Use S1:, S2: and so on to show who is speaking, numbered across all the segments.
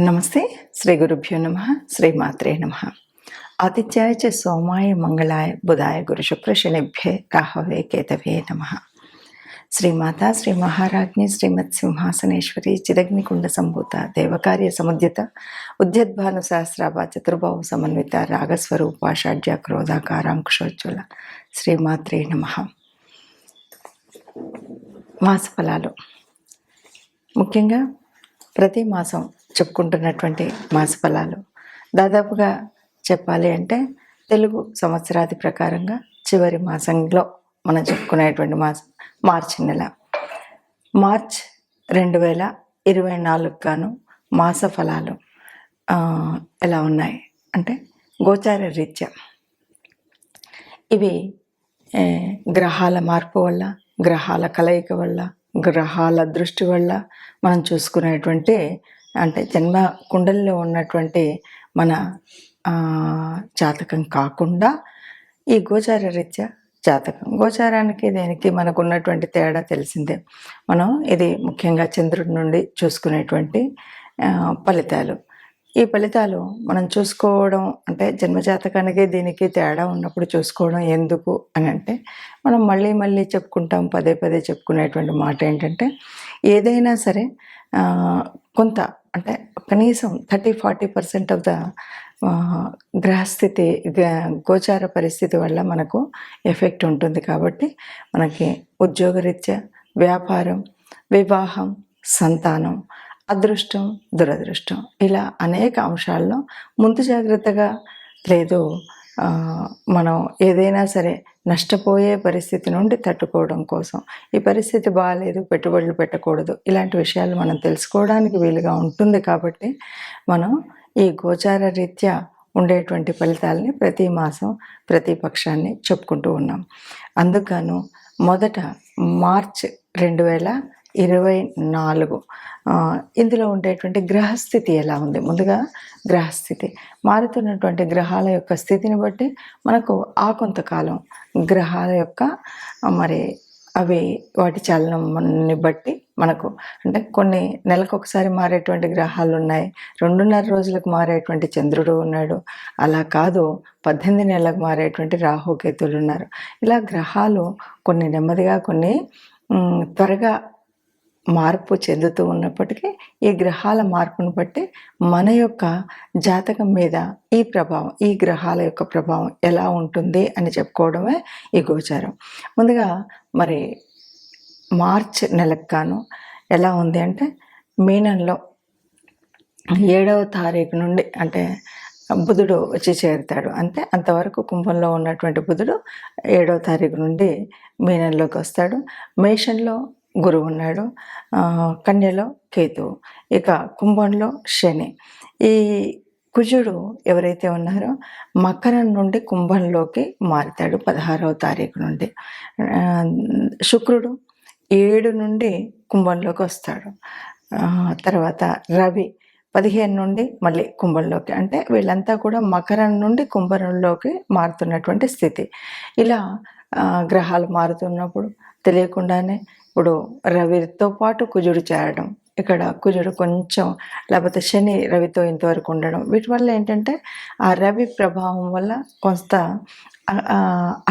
S1: నమస్తే. శ్రీ గురుభ్యో నమః. శ్రీమాత్రే నమః. ఆదిత్యాయ చ సోమాయ మంగళాయ బుధాయ గురు శుక్ర శనిభ్యే రాహవే కేతవే నమః. శ్రీమాత శ్రీ మహారాజ్ఞి శ్రీమత్ సింహాసనేశ్వరి చిదగ్నికుండ సంభూత దేవకార్య సముద్యత ఉద్యద్భాను సహస్రాభ చతుర్భావ సమన్విత రాగస్వరూప షడ్జ క్రోధాకారాంకుశోజ్వల శ్రీమాత్రే నమః. మాస ఫలాలు ముఖ్యంగా ప్రతి మాసం చెప్పుకుంటున్నటువంటి మాస ఫలాలు దాదాపుగా చెప్పాలి అంటే తెలుగు సంవత్సరాది ప్రకారంగా చివరి మాసంలో మనం చెప్పుకునేటువంటి మాసం మార్చి నెల. మార్చ్ 2024 గాను మాస ఫలాలు ఎలా ఉన్నాయి అంటే గోచార రీత్యా ఇవి గ్రహాల మార్పు వల్ల, గ్రహాల కలయిక వల్ల, గ్రహాల దృష్టి వల్ల మనం చూసుకునేటువంటి అంటే జన్మ కుండలిలో ఉన్నటువంటి మన జాతకం కాకుండా ఈ గోచార రీత్యా జాతకం. గోచారానికి దేనికి మనకు ఉన్నటువంటి తేడా తెలిసిందే. మనం ఇది ముఖ్యంగా చంద్రుడి నుండి చూసుకునేటువంటి ఫలితాలు. ఈ ఫలితాలు మనం చూసుకోవడం అంటే జన్మజాతకానికి దీనికి తేడా ఉన్నప్పుడు చూసుకోవడం ఎందుకు అని అంటే మనం మళ్ళీ మళ్ళీ చెప్పుకుంటాం, పదే పదే చెప్పుకునేటువంటి మాట ఏంటంటే ఏదైనా సరే కొంత అంటే కనీసం 30-40% ఆఫ్ ద గ్రహస్థితి గోచార పరిస్థితి వల్ల మనకు ఎఫెక్ట్ ఉంటుంది. కాబట్టి మనకి ఉద్యోగరీత్యా, వ్యాపారం, వివాహం, సంతానం, అదృష్టం, దురదృష్టం ఇలా అనేక అంశాల్లో ముందు జాగ్రత్తగా లేదు మనం ఏదైనా సరే నష్టపోయే పరిస్థితి నుండి తట్టుకోవడం కోసం ఈ పరిస్థితి బాగాలేదు, పెట్టుబడులు పెట్టకూడదు, ఇలాంటి విషయాలు మనం తెలుసుకోవడానికి వీలుగా ఉంటుంది. కాబట్టి మనం ఈ గోచార రీత్యా ఉండేటువంటి ఫలితాలని ప్రతి మాసం ప్రతి పక్షాన్ని చెప్పుకుంటూ ఉన్నాం. అందుకను మొదట మార్చ్ 2024 ఇందులో ఉండేటువంటి గ్రహస్థితి ఎలా ఉంది. ముందుగా గ్రహస్థితి మారుతున్నటువంటి గ్రహాల యొక్క స్థితిని బట్టి మనకు ఆ కొంతకాలం గ్రహాల యొక్క మరి అవి వాటి చలనాన్ని బట్టి మనకు అంటే కొన్ని నెలకు ఒకసారి మారేటువంటి గ్రహాలు ఉన్నాయి, 2.5 రోజులకు మారేటువంటి చంద్రుడు ఉన్నాడు, అలా కాదు 18 నెలలకు మారేటువంటి రాహుకేతులు ఉన్నారు. ఇలా గ్రహాలు కొన్ని నెమ్మదిగా కొన్ని త్వరగా మార్పు చెందుతూ ఉన్నప్పటికీ ఈ గ్రహాల మార్పును బట్టి మన యొక్క జాతకం మీద ఈ ప్రభావం, ఈ గ్రహాల యొక్క ప్రభావం ఎలా ఉంటుంది అని చెప్పుకోవడమే ఈ గోచారం. ముందుగా మరి మార్చ్ నెలకు గాను ఎలా ఉంది అంటే మీనంలో 7వ తారీఖు నుండి అంటే బుధుడు వచ్చి చేరుతాడు. అంటే అంతవరకు కుంభంలో ఉన్నటువంటి బుధుడు 7వ తారీఖు నుండి మీనంలోకి వస్తాడు. మేషంలో గురువు ఉన్నాడు, కన్యలో కేతువు, ఇక కుంభంలో శని. ఈ కుజుడు ఎవరైతే ఉన్నారో మకరం నుండి కుంభంలోకి మారుతాడు 16వ తారీఖు నుండి. శుక్రుడు 7 నుండి కుంభంలోకి వస్తాడు. తర్వాత రవి 15 నుండి మళ్ళీ కుంభంలోకి. అంటే వీళ్ళంతా కూడా మకరం నుండి కుంభంలోకి మారుతున్నటువంటి స్థితి. ఇలా గ్రహాలు మారుతున్నప్పుడు తెలియకుండానే ఇప్పుడు రవితో పాటు కుజుడు చేరడం, ఇక్కడ కుజుడు కొంచెం లేకపోతే శని రవితో ఇంతవరకు ఉండడం, వీటి వల్ల ఏంటంటే ఆ రవి ప్రభావం వల్ల కొంత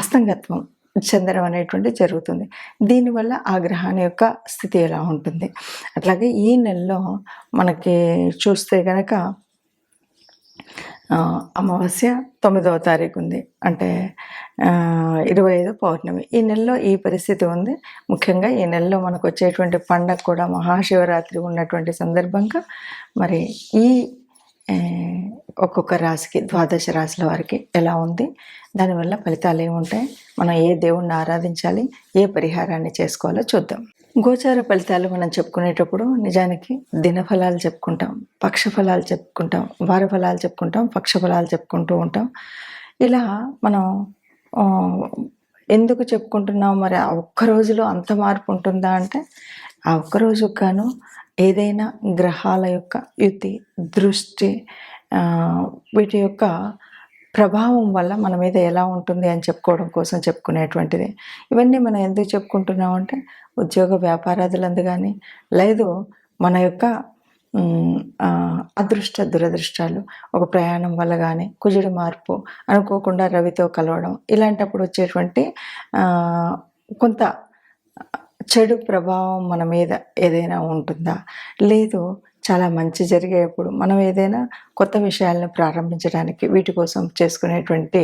S1: అస్తంగత్వం చెందడం అనేటువంటి జరుగుతుంది. దీనివల్ల ఆ గ్రహాన్ని యొక్క స్థితి ఎలా ఉంటుంది. అట్లాగే ఈ నెలలో మనకి చూస్తే కనుక అమావాస్య 9వ తారీఖు ఉంది, అంటే 25 పౌర్ణమి. ఈ నెలలో ఈ పరిస్థితి ఉంది. ముఖ్యంగా ఈ నెలలో మనకు వచ్చేటువంటి పండగ కూడా మహాశివరాత్రి ఉన్నటువంటి సందర్భంగా మరి ఈ ఒక్కొక్క రాశికి 12 రాశుల వారికి ఎలా ఉంది, దానివల్ల ఫలితాలు ఏముంటాయి, మనం ఏ దేవుణ్ణి ఆరాధించాలి, ఏ పరిహారాన్ని చేసుకోవాలో చూద్దాం. గోచార ఫలితాలు మనం చెప్పుకునేటప్పుడు నిజానికి దినఫలాలు చెప్పుకుంటాం, పక్ష ఫలాలు చెప్పుకుంటాం, వార ఫలాలు చెప్పుకుంటాం, పక్ష ఫలాలు చెప్పుకుంటూ ఉంటాం. ఇలా మనం ఎందుకు చెప్పుకుంటున్నాం, మరి ఆ ఒక్క రోజులో అంత మార్పు ఉంటుందా అంటే ఆ ఒక్కరోజుకు గాను ఏదైనా గ్రహాల యొక్క యుతి, దృష్టి, వీటి యొక్క ప్రభావం వల్ల మన మీద ఎలా ఉంటుంది అని చెప్పుకోవడం కోసం చెప్పుకునేటువంటిది. ఇవన్నీ మనం ఎందుకు చెప్పుకుంటున్నామంటే ఉద్యోగ వ్యాపారాదులందు కానీ లేదు మన యొక్క అదృష్ట దురదృష్టాలు, ఒక ప్రయాణం వల్ల గానీ, కుజుడి మార్పు, అనుకోకుండా రవితో కలవడం, ఇలాంటప్పుడు వచ్చేటువంటి ఆహ్, కొంత చెడు ప్రభావం మన మీద ఏదైనా ఉంటుందా? లేదు చాలా మంచి జరిగేప్పుడు మనం ఏదైనా కొత్త విషయాలను ప్రారంభించడానికి వీటి కోసం చేసుకునేటువంటి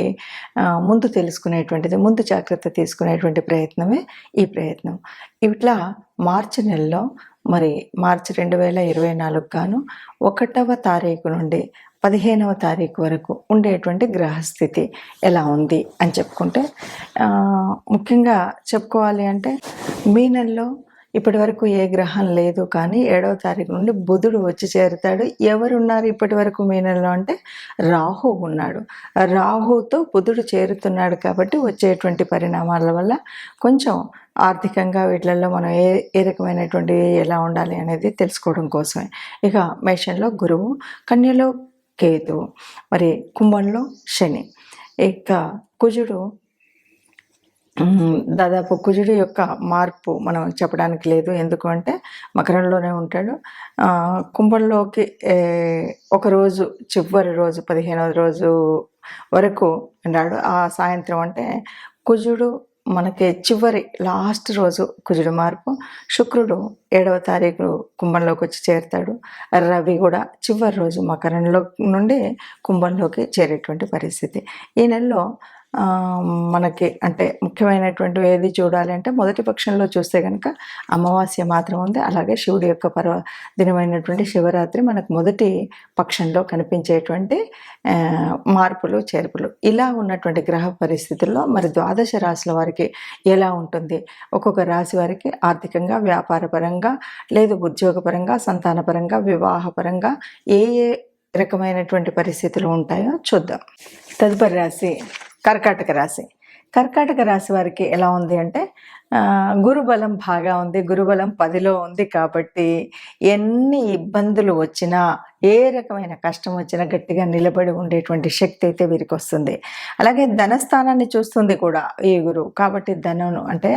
S1: ముందు తెలుసుకునేటువంటిది, ముందు జాగ్రత్త తీసుకునేటువంటి ప్రయత్నమే ఈ ప్రయత్నం. ఇట్లా మార్చి నెలలో మరి మార్చి 2024 గాను 1వ తారీఖు నుండి 15వ తారీఖు వరకు ఉండేటువంటి గ్రహస్థితి ఎలా ఉంది అని చెప్పుకుంటే, ముఖ్యంగా చెప్పుకోవాలి అంటే మీనంలో ఇప్పటివరకు ఏ గ్రహం లేదు, కానీ 7వ తారీఖు నుండి బుధుడు వచ్చి చేరుతాడు. ఎవరున్నారు ఇప్పటి వరకు మీనంలో అంటే రాహు ఉన్నాడు. రాహుతో బుధుడు చేరుతున్నాడు కాబట్టి వచ్చేటువంటి పరిణామాల వల్ల కొంచెం ఆర్థికంగా వీటిలలో మనం ఏ ఏ రకమైనటువంటివి ఎలా ఉండాలి అనేది తెలుసుకోవడం కోసమే. ఇక మేషంలో గురువు, కన్యలో కేతువు, మరి కుంభంలో శని. ఇక కుజుడు దాదాపు కుజుడు యొక్క మార్పు మనం చెప్పడానికి లేదు. ఎందుకు అంటే మకరంలోనే ఉంటాడు. కుంభంలోకి ఒకరోజు చివరి రోజు 15వ రోజు వరకు ఉన్నాడు. ఆ సాయంత్రం అంటే కుజుడు మనకి చివరి లాస్ట్ రోజు కుజుడు మార్పు. శుక్రుడు 7వ తారీఖు కుంభంలోకి వచ్చి చేరుతాడు. రవి కూడా చివరి రోజు మకరంలో నుండి కుంభంలోకి చేరేటువంటి పరిస్థితి. ఈ నెలలో మనకి అంటే ముఖ్యమైనటువంటివి ఏది చూడాలి అంటే మొదటి పక్షంలో చూస్తే కనుక అమావాస్య మాత్రం ఉంది. అలాగే శివుడి యొక్క దినమైనటువంటి శివరాత్రి మనకు మొదటి పక్షంలో కనిపించేటువంటి మార్పులు చేర్పులు. ఇలా ఉన్నటువంటి గ్రహ పరిస్థితుల్లో మరి ద్వాదశ రాశుల వారికి ఎలా ఉంటుంది, ఒక్కొక్క రాశి వారికి ఆర్థికంగా, వ్యాపారపరంగా, లేదు ఉద్యోగపరంగా, సంతానపరంగా, వివాహపరంగా ఏ ఏ రకమైనటువంటి పరిస్థితులు ఉంటాయో చూద్దాం. తదుపరి రాశి కర్కాటక రాశి. కర్కాటక రాశి వారికి ఎలా ఉంది అంటే గురుబలం బాగా ఉంది. గురుబలం 10లో ఉంది కాబట్టి ఎన్ని ఇబ్బందులు వచ్చినా, ఏ రకమైన కష్టం వచ్చినా గట్టిగా నిలబడి ఉండేటువంటి శక్తి అయితే వీరికి వస్తుంది. అలాగే ధనస్థానాన్ని చూస్తుంది కూడా ఈ గురువు కాబట్టి ధనం అంటే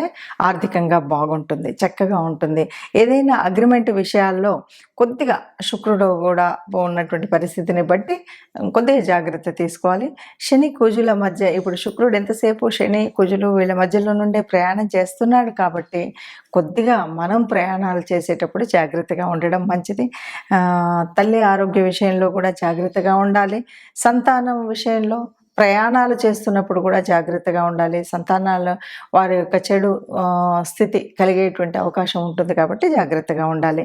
S1: ఆర్థికంగా బాగుంటుంది, చక్కగా ఉంటుంది. ఏదైనా అగ్రిమెంట్ విషయాల్లో కొద్దిగా శుక్రుడు కూడా ఉన్నటువంటి పరిస్థితిని బట్టి కొద్దిగా జాగ్రత్త తీసుకోవాలి. శని కుజుల మధ్య ఇప్పుడు శుక్రుడు ఎంతసేపు శని కుజులు వీళ్ళ మధ్యలో నుండే ప్రయాణం చేస్తున్నాడు కాబట్టి కొద్దిగా మనం ప్రయాణాలు చేసేటప్పుడు జాగ్రత్తగా ఉండడం మంచిది. తల్లి ఆరోగ్య విషయంలో కూడా జాగ్రత్తగా ఉండాలి. సంతానం విషయంలో ప్రయాణాలు చేస్తున్నప్పుడు కూడా జాగ్రత్తగా ఉండాలి. సంతానాలు వారి యొక్క చెడు స్థితి కలిగేటువంటి అవకాశం ఉంటుంది కాబట్టి జాగ్రత్తగా ఉండాలి.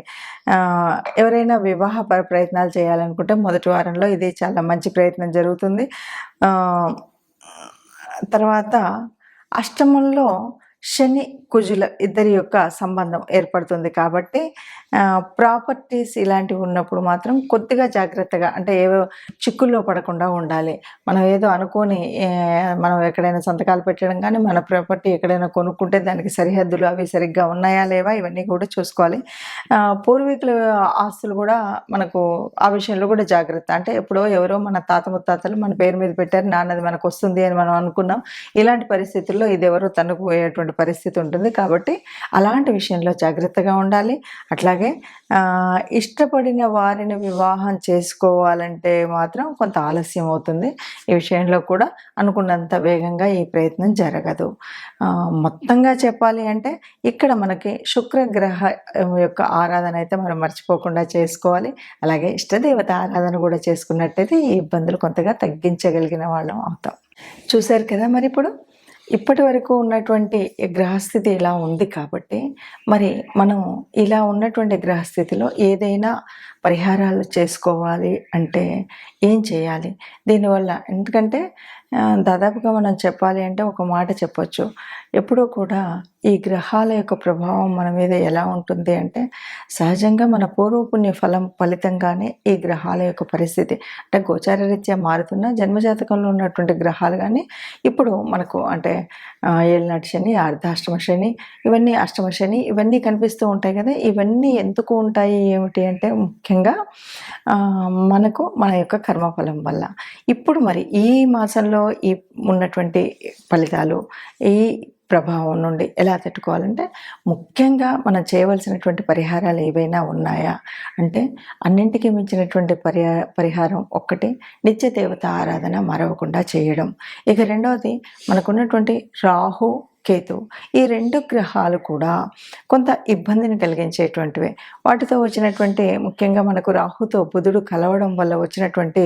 S1: ఎవరైనా వివాహ ప్రయత్నాలు చేయాలనుకుంటే మొదటి వారంలో ఇది చాలా మంచి ప్రయత్నం జరుగుతుంది. తర్వాత అష్టమంలో శని కుజుల ఇద్దరి యొక్క సంబంధం ఏర్పడుతుంది కాబట్టి ప్రాపర్టీస్ ఇలాంటివి ఉన్నప్పుడు మాత్రం కొద్దిగా జాగ్రత్తగా అంటే ఏవో చిక్కుల్లో పడకుండా ఉండాలి. మనం ఏదో అనుకోని మనం ఎక్కడైనా సంతకాలు పెట్టడం కానీ, మన ప్రాపర్టీ ఎక్కడైనా కొనుక్కుంటే దానికి సరిహద్దులు అవి సరిగ్గా ఉన్నాయా లేవా ఇవన్నీ కూడా చూసుకోవాలి. పూర్వీకుల ఆస్తులు కూడా మనకు ఆ విషయంలో కూడా జాగ్రత్త. అంటే ఎప్పుడో ఎవరో మన తాత ముత్తాతలు మన పేరు మీద పెట్టారు, నాన్నది మనకు వస్తుంది అని మనం అనుకున్నాం. ఇలాంటి పరిస్థితుల్లో ఇది ఎవరో తన్నుకు పోయేటువంటి పరిస్థితి ఉంటుంది కాబట్టి అలాంటి విషయంలో జాగ్రత్తగా ఉండాలి. అట్లాగే ఇష్టపడిన వారిని వివాహం చేసుకోవాలంటే మాత్రం కొంత ఆలస్యం అవుతుంది. ఈ విషయంలో కూడా అనుకున్నంత వేగంగా ఈ ప్రయత్నం జరగదు. మొత్తంగా చెప్పాలి అంటే ఇక్కడ మనకి శుక్రగ్రహ యొక్క ఆరాధన అయితే మనం మర్చిపోకుండా చేసుకోవాలి. అలాగే ఇష్టదేవత ఆరాధన కూడా చేసుకున్నట్టయితే ఈ ఇబ్బందులు కొంతగా తగ్గించగలిగిన వాళ్ళం అవుతాం. చూశారు కదా మరి ఇప్పటి వరకు ఉన్నటువంటి గ్రహస్థితి ఇలా ఉంది కాబట్టి మరి మనం ఇలా ఉన్నటువంటి గ్రహస్థితిలో ఏదైనా పరిహారాలు చేసుకోవాలి అంటే ఏం చేయాలి దీనివల్ల? ఎందుకంటే దాదాపుగా మనం చెప్పాలి అంటే ఒక మాట చెప్పొచ్చు. ఎప్పుడూ కూడా ఈ గ్రహాల యొక్క ప్రభావం మన మీద ఎలా ఉంటుంది అంటే సహజంగా మన పూర్వపుణ్య ఫలితంగానే ఈ గ్రహాల యొక్క పరిస్థితి అంటే గోచారరీత్యా మారుతున్న జన్మజాతకంలో ఉన్నటువంటి గ్రహాలు కానీ ఇప్పుడు మనకు అంటే ఏళ్ళనాటి శని, అర్ధాష్టమ శని, ఇవన్నీ అష్టమ శని ఇవన్నీ కనిపిస్తూ ఉంటాయి కదా. ఇవన్నీ ఎందుకు ఉంటాయి ఏమిటి అంటే ముఖ్యంగా మనకు మన యొక్క కర్మఫలం వల్ల. ఇప్పుడు మరి ఈ మాసంలో ఈ ఉన్నటువంటి ఫలితాలు, ఈ ప్రభావం నుండి ఎలా తట్టుకోవాలంటే, ముఖ్యంగా మనం చేయవలసినటువంటి పరిహారాలు ఏవైనా ఉన్నాయా అంటే, అన్నింటికి మించినటువంటి పరిహారం ఒక్కటి నిత్య దేవత ఆరాధన మరవకుండా చేయడం. ఇక రెండవది మనకున్నటువంటి రాహు, కేతు ఈ 2 గ్రహాలు కూడా కొంత ఇబ్బందిని కలిగించేటువంటివే. వాటితో వచ్చినటువంటి ముఖ్యంగా మనకు రాహుతో బుధుడు కలవడం వల్ల వచ్చినటువంటి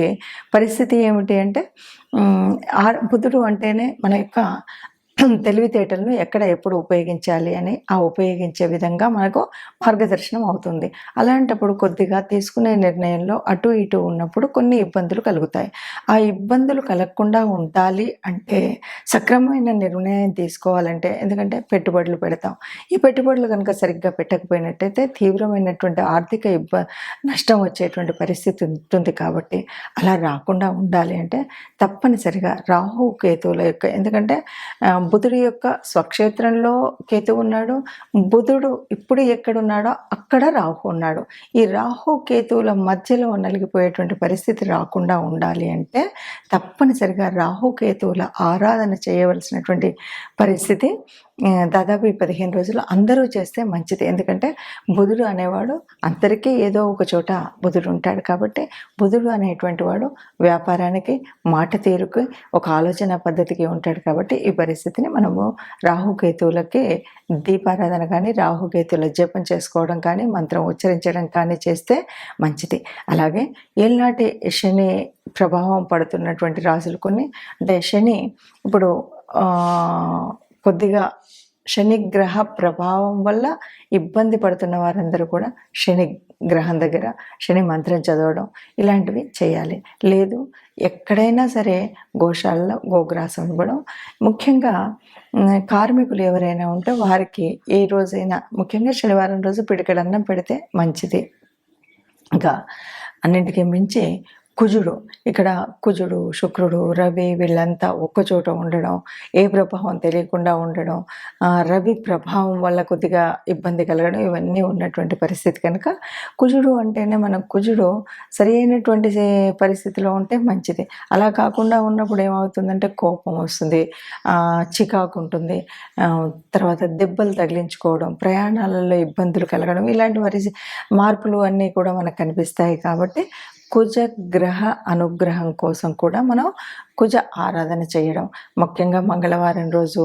S1: పరిస్థితి ఏమిటి అంటే, బుధుడు అంటేనే మన యొక్క తెలివితేటలను ఎక్కడ ఎప్పుడు ఉపయోగించాలి అని ఉపయోగించే విధంగా మనకు మార్గదర్శనం అవుతుంది. అలాంటప్పుడు కొద్దిగా తీసుకునే నిర్ణయంలో అటు ఇటు ఉన్నప్పుడు కొన్ని ఇబ్బందులు కలుగుతాయి. ఆ ఇబ్బందులు కలగకుండా ఉండాలి అంటే సక్రమమైన నిర్ణయం తీసుకోవాలంటే, ఎందుకంటే పెట్టుబడులు పెడతాం. ఈ పెట్టుబడులు కనుక సరిగ్గా పెట్టకపోయినట్టయితే తీవ్రమైనటువంటి ఆర్థిక నష్టం వచ్చేటువంటి పరిస్థితి ఉంటుంది. కాబట్టి అలా రాకుండా ఉండాలి అంటే తప్పనిసరిగా రాహు కేతువుల యొక్క, ఎందుకంటే బుధుడి యొక్క స్వక్షేత్రంలో కేతువు ఉన్నాడు. బుధుడు ఇప్పుడు ఎక్కడున్నాడో అక్కడ రాహు ఉన్నాడు. ఈ రాహు కేతువుల మధ్యలో నలిగిపోయేటువంటి పరిస్థితి రాకుండా ఉండాలి అంటే తప్పనిసరిగా రాహు కేతువుల ఆరాధన చేయవలసినటువంటి పరిస్థితి దాదాపు ఈ 15 రోజులు అందరూ చేస్తే మంచిది. ఎందుకంటే బుధుడు అనేవాడు అందరికీ ఏదో ఒక చోట బుధుడు ఉంటాడు. కాబట్టి బుధుడు అనేటువంటి వాడు వ్యాపారానికి, మాట తీరుకి, ఒక ఆలోచన పద్ధతికి ఉంటాడు. కాబట్టి ఈ పరిస్థితిని మనము రాహుకేతువులకి దీపారాధన కానీ, రాహుకేతువుల జపం చేసుకోవడం కానీ, మంత్రం ఉచ్చరించడం కానీ చేస్తే మంచిది. అలాగే ఏళ్ళనాటి శని ప్రభావం పడుతున్నటువంటి రాశులు కొన్ని, అంటే శని ఇప్పుడు కొద్దిగా శనిగ్రహ ప్రభావం వల్ల ఇబ్బంది పడుతున్న వారందరూ కూడా శని గ్రహం దగ్గర శని మంత్రం చదవడం ఇలాంటివి చేయాలి. లేదు ఎక్కడైనా సరే గోశాలలో గోగ్రాసం ఇవ్వడం. ముఖ్యంగా కార్మికులు ఎవరైనా ఉంటే వారికి ఏ రోజైనా, ముఖ్యంగా శనివారం రోజు పిడికెడన్నం పెడితే మంచిది. ఇంకా అన్నింటికీ మించి ఇక్కడ కుజుడు, శుక్రుడు, రవి వీళ్ళంతా ఒక్కచోట ఉండడం, ఏ ప్రభావం తెలియకుండా ఉండడం, రవి ప్రభావం వల్ల కొద్దిగా ఇబ్బంది కలగడం, ఇవన్నీ ఉన్నటువంటి పరిస్థితి కనుక కుజుడు అంటేనే కుజుడు సరి అయినటువంటి పరిస్థితిలో ఉంటే మంచిది. అలా కాకుండా ఉన్నప్పుడు ఏమవుతుందంటే కోపం వస్తుంది, చికాకు ఉంటుంది, తర్వాత దెబ్బలు తగిలించుకోవడం, ప్రయాణాలలో ఇబ్బందులు కలగడం, ఇలాంటి మార్పులు అన్నీ కూడా మనకు కనిపిస్తాయి. కాబట్టి కుజ గ్రహ అనుగ్రహం కోసం కూడా మనం కుజ ఆరాధన చేయడం, ముఖ్యంగా మంగళవారం రోజు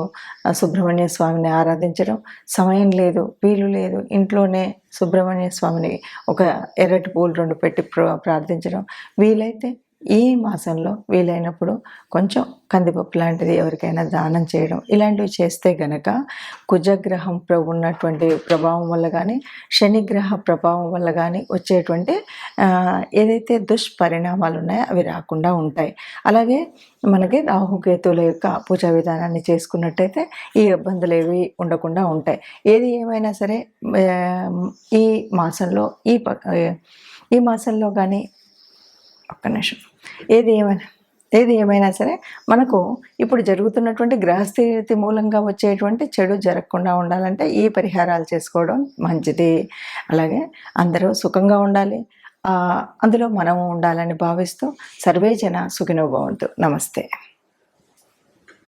S1: సుబ్రహ్మణ్య స్వామిని ఆరాధించడం. సమయం లేదు, వీలు లేదు, ఇంట్లోనే సుబ్రహ్మణ్య స్వామిని ఒక ఎర్రటి పూలు 2 పెట్టి ప్రార్థించడం. వీలైతే ఈ మాసంలో వీలైనప్పుడు కొంచెం కందిపప్పు లాంటిది ఎవరికైనా దానం చేయడం, ఇలాంటివి చేస్తే గనక కుజగ్రహం ఉన్నటువంటి ప్రభావం వల్ల కానీ, శనిగ్రహ ప్రభావం వల్ల కానీ వచ్చేటువంటి ఏదైతే దుష్పరిణామాలు ఉన్నాయో అవి రాకుండా ఉంటాయి. అలాగే మనకి రాహుకేతువుల యొక్క పూజా విధానాన్ని చేసుకున్నట్టయితే ఈ ఇబ్బందులు ఏవి ఉండకుండా ఉంటాయి. ఏది ఏమైనా సరే ఈ మాసంలో ఈ మాసంలో కానీ ఒక్క నిమిషం, ఏది ఏమైనా సరే మనకు ఇప్పుడు జరుగుతున్నటువంటి గ్రహస్థితి మూలంగా వచ్చేటువంటి చెడు జరగకుండా ఉండాలంటే ఈ పరిహారాలు చేసుకోవడం మంచిది. అలాగే అందరూ సుఖంగా ఉండాలి, అందులో మనము ఉండాలని భావిస్తూ సర్వే జన సుఖినో భవంతు. నమస్తే.